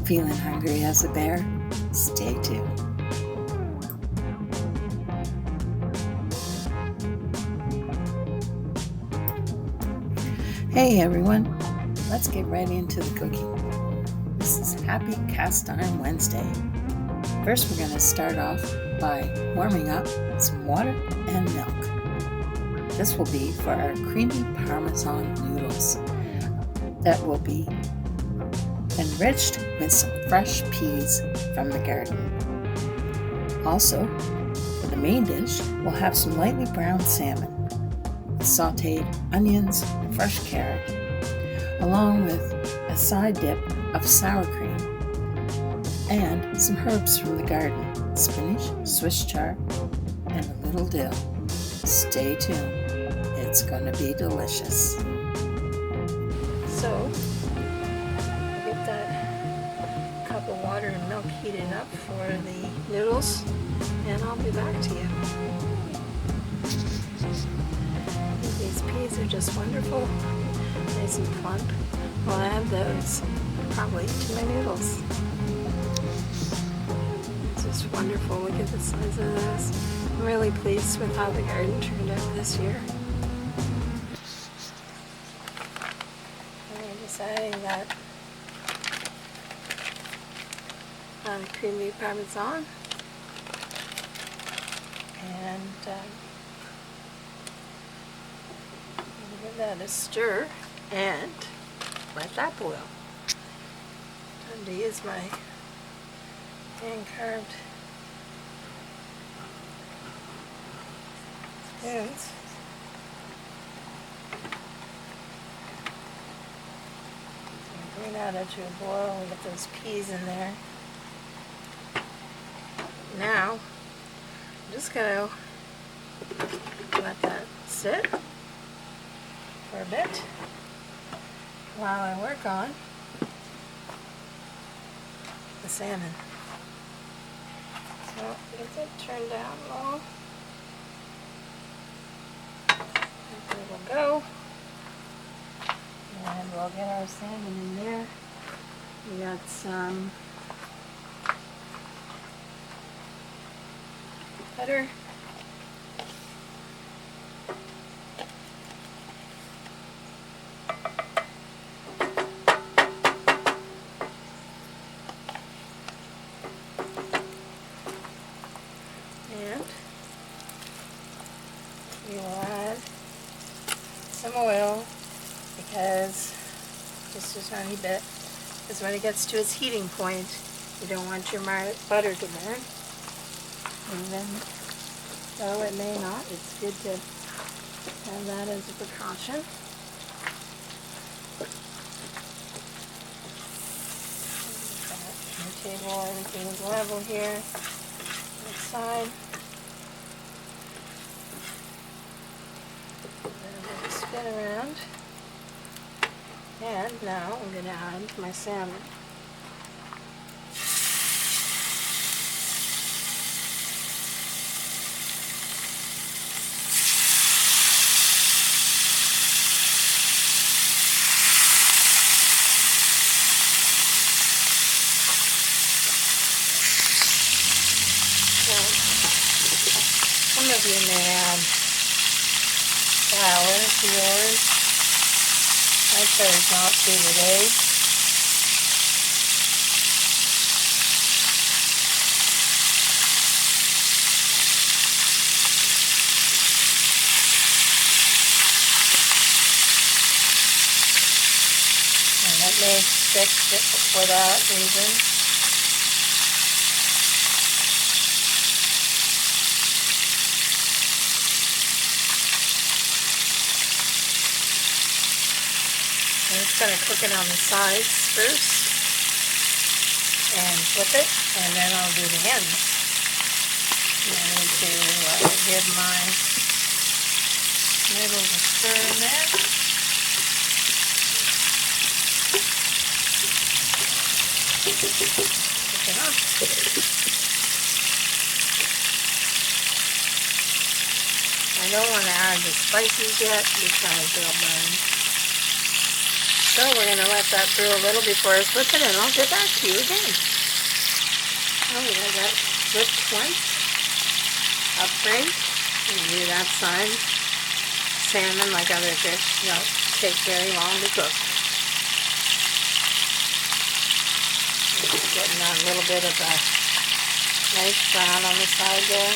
Feeling hungry as a bear? Stay tuned. Hey everyone, let's get right into the cooking. This is Happy Cast Iron Wednesday. First, we're going to start off by warming up some water and milk. This will be for our creamy Parmesan noodles that will be enriched with some fresh peas from the garden. Also, for the main dish, we'll have some lightly browned salmon, sautéed onions and fresh carrot, along with a side dip of sour cream and some herbs from the garden, spinach, Swiss chard, and a little dill. Stay tuned. It's going to be delicious. So, get that cup of water and milk heated up for the noodles, and I'll be back to you. These peas are just wonderful, nice and plump. I'll add those probably to my noodles. It's just wonderful. Look at the size of those. I'm really pleased with how the garden turned out this year. I'm just adding that creamy Parmesan and give that a stir and let that boil. Time to use my hand carved spoons. Bring that up to a boil and get those peas in there. Now, I'm just going to let that sit for a bit while I work on the salmon. So get it turned down low. There we'll go. And we'll get our salmon in there. We got some butter. And we will add some oil, because just a tiny bit, because when it gets to its heating point, you don't want your butter to burn. Even though it may not, it's good to have that as a precaution. The table, everything is level here. This side. Then spin around. And now I'm going to add my salmon. Some of you may add flour to yours. I chose not to today. And it may stick for that reason. I'm just going to cook it on the sides first and flip it, and then I'll do the ends. I need to give my noodles a stir in there. Cook it up. I don't want to add the spices yet because they'll burn. So we're going to let that brew a little before I flip it, and I'll get back to you again. Oh, we got that flipped once. Upgrade. And do that side. Salmon, like other fish, don't take very long to cook. Just getting a little bit of a nice brown on the side there.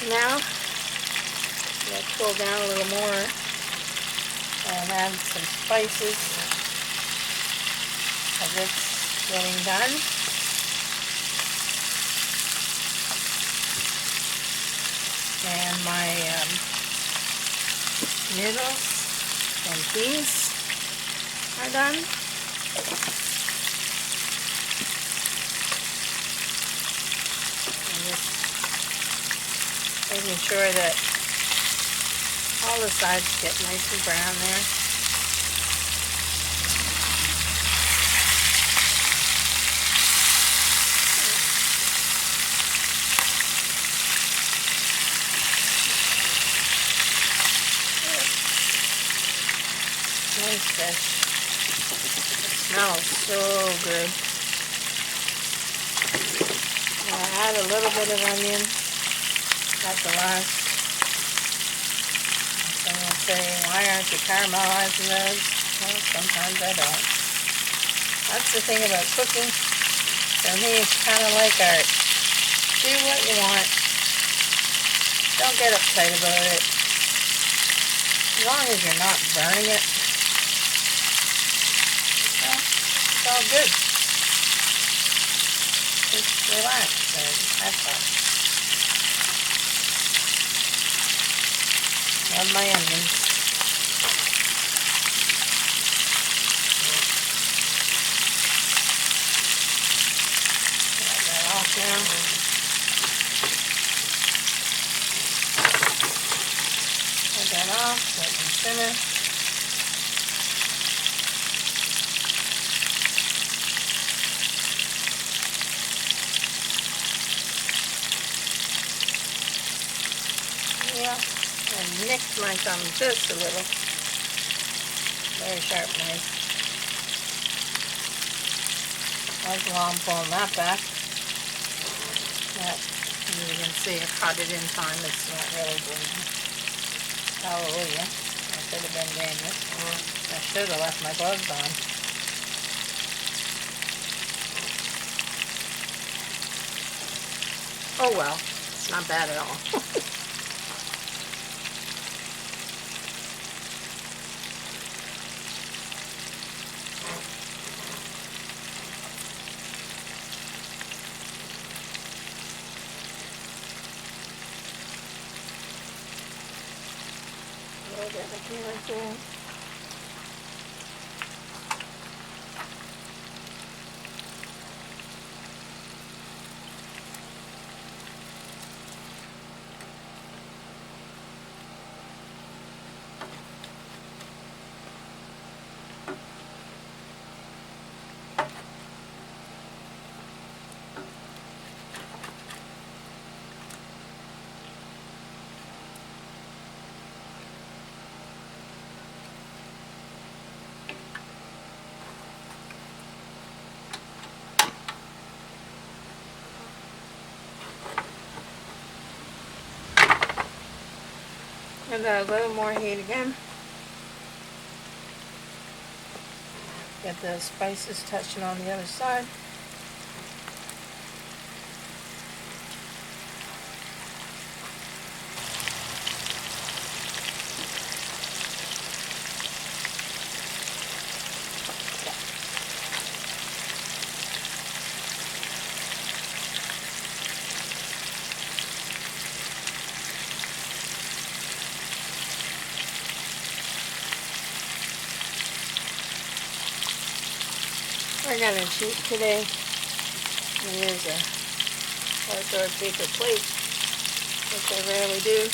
Now, let's cool down a little more and add some spices as it's getting done. And my noodles and peas are done. And just making sure that all the sides get nice and brown there. Nice fish. It smells so good. I'll add a little bit of onion at the last. Someone will say, why aren't you caramelizing those? Well, sometimes I don't. That's the thing about cooking. For me, it's kind of like art. Do what you want. Don't get uptight about it. As long as you're not burning it, well, it's all good. Just relax and have fun. Love my onions. Get that off now. Get that off, let them simmer. Yeah. And nicked my thumb just a little. Very sharp knife. While I'm pulling that back. That, you can see I caught it in time. It's not really bleeding. Hallelujah. I could have been dangerous. I should have left my gloves on. Oh well. It's not bad at all. Right there. Give that a little more heat again. Get the spices touching on the other side. We're gonna cheat today. It is a outdoor paper plate, which I rarely do.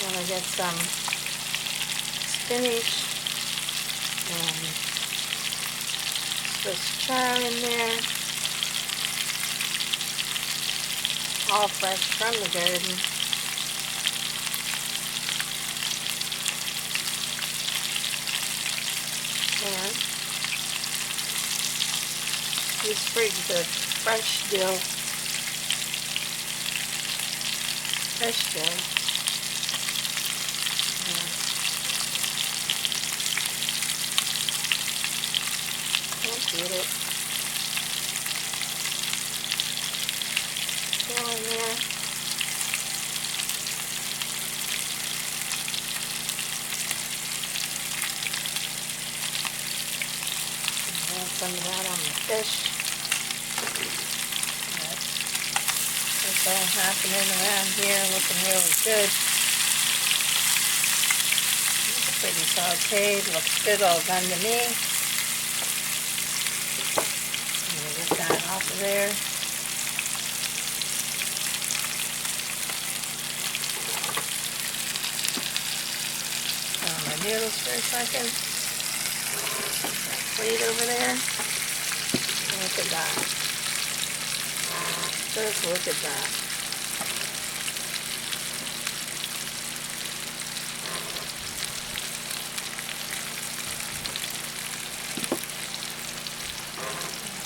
I'm going to get some spinach and Swiss chard in there. All fresh from the garden. And these sprigs of fresh dill. Fresh dill. Can't beat it. Dill in there. Some of that on the fish. That's all happening around here, looking really good. Looks pretty sauteed, looks good, all done to me. I'm going to get that off of there. Put on my noodles for a second. Plate over there. Look at that. Just look at that.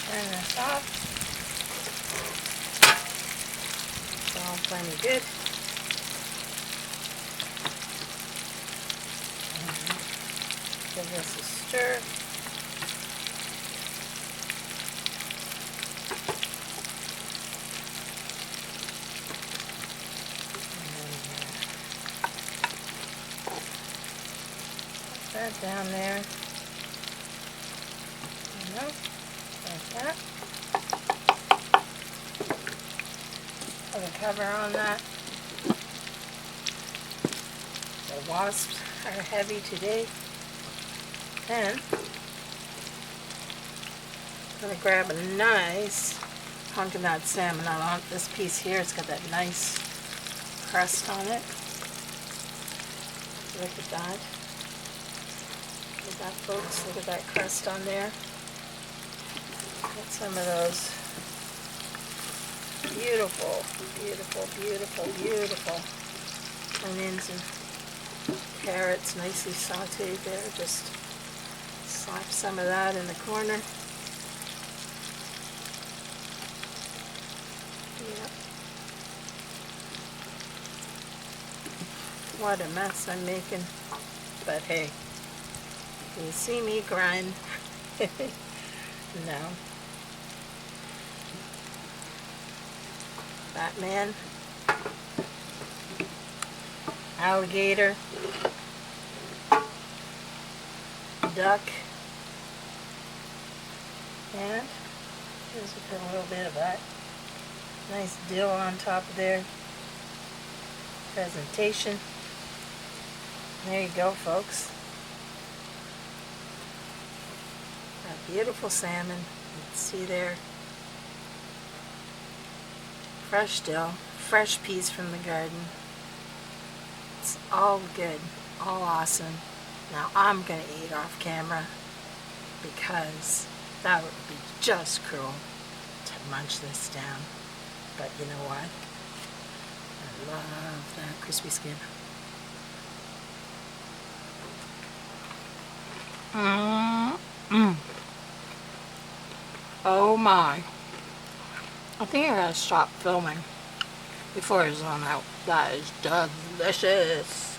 Turn this off. It's all plenty good. Give this a stir. That down there, like that. Put a cover on that. The wasps are heavy today. And I'm going to grab a nice hunk of that salmon. I want this piece here. It's got that nice crust on it. Look at that. Look at that, folks. Look at that crust on there. Get some of those beautiful, beautiful, beautiful, beautiful onions and carrots nicely sauteed there. Just slap some of that in the corner. Yep. What a mess I'm making. But hey. You see me grind. No. Batman. Alligator. Duck. And here's a little bit of that. Nice dill on top of there. Presentation. There you go, folks. A beautiful salmon. You can see there. Fresh dill. Fresh peas from the garden. It's all good. All awesome. Now I'm going to eat off camera because that would be just cruel to munch this down. But you know what? I love that crispy skin. Oh my. I think I gotta stop filming before it's on out. That is delicious.